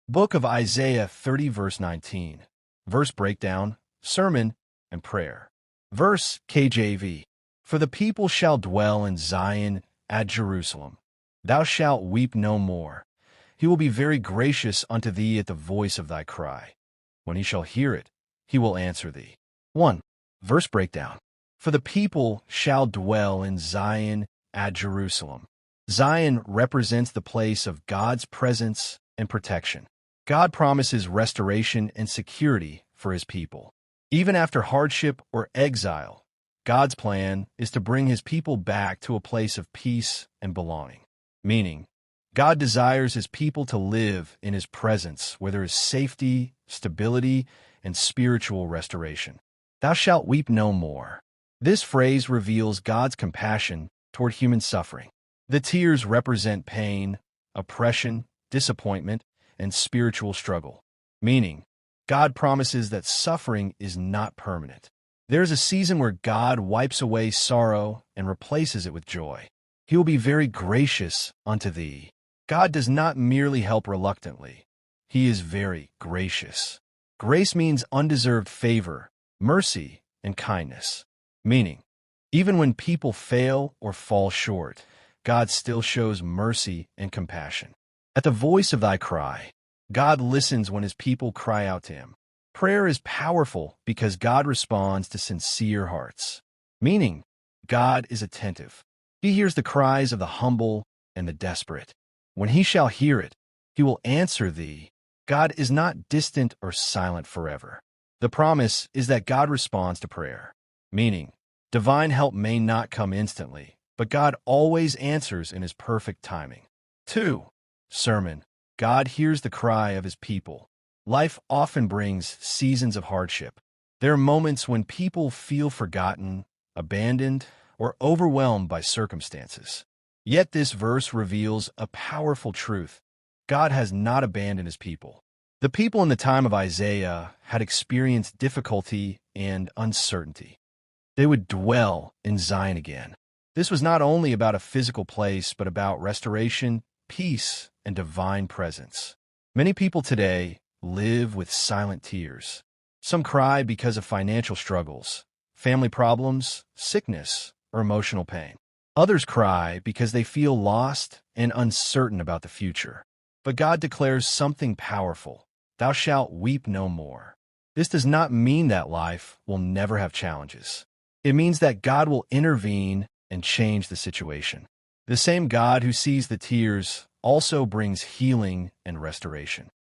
Book of Isaiah 30 verse 19. Verse breakdown, sermon, and prayer. Verse KJV. For the people shall dwell in Zion at Jerusalem. Thou shalt weep no more. He will be very gracious unto thee at the voice of thy cry. When he shall hear it, he will answer thee. 1. Verse breakdown. For the people shall dwell in Zion at Jerusalem. Zion represents the place of God's presence and protection. God promises restoration and security for his people. Even after hardship or exile, God's plan is to bring his people back to a place of peace and belonging. Meaning, God desires his people to live in his presence where there is safety, stability, and spiritual restoration. Thou shalt weep no more. This phrase reveals God's compassion toward human suffering. The tears represent pain, oppression, disappointment, and spiritual struggle. Meaning, God promises that suffering is not permanent. There is a season where God wipes away sorrow and replaces it with joy. He will be very gracious unto thee. God does not merely help reluctantly. He is very gracious. Grace means undeserved favor, mercy, and kindness. Meaning, even when people fail or fall short, God still shows mercy and compassion. At the voice of thy cry, God listens when his people cry out to him. Prayer is powerful because God responds to sincere hearts. Meaning, God is attentive. He hears the cries of the humble and the desperate. When he shall hear it, he will answer thee. God is not distant or silent forever. The promise is that God responds to prayer. Meaning, divine help may not come instantly, but God always answers in his perfect timing. 2. Sermon. God hears the cry of his people. Life often brings seasons of hardship. There are moments when people feel forgotten, abandoned, or overwhelmed by circumstances. Yet this verse reveals a powerful truth. God has not abandoned his people. The people in the time of Isaiah had experienced difficulty and uncertainty. They would dwell in Zion again. This was not only about a physical place, but about restoration, peace, and divine presence. Many people today live with silent tears. Some cry because of financial struggles, family problems, sickness, or emotional pain. Others cry because they feel lost and uncertain about the future. But God declares something powerful. Thou shalt weep no more. This does not mean that life will never have challenges. It means that God will intervene and change the situation. The same God who sees the tears also brings healing and restoration.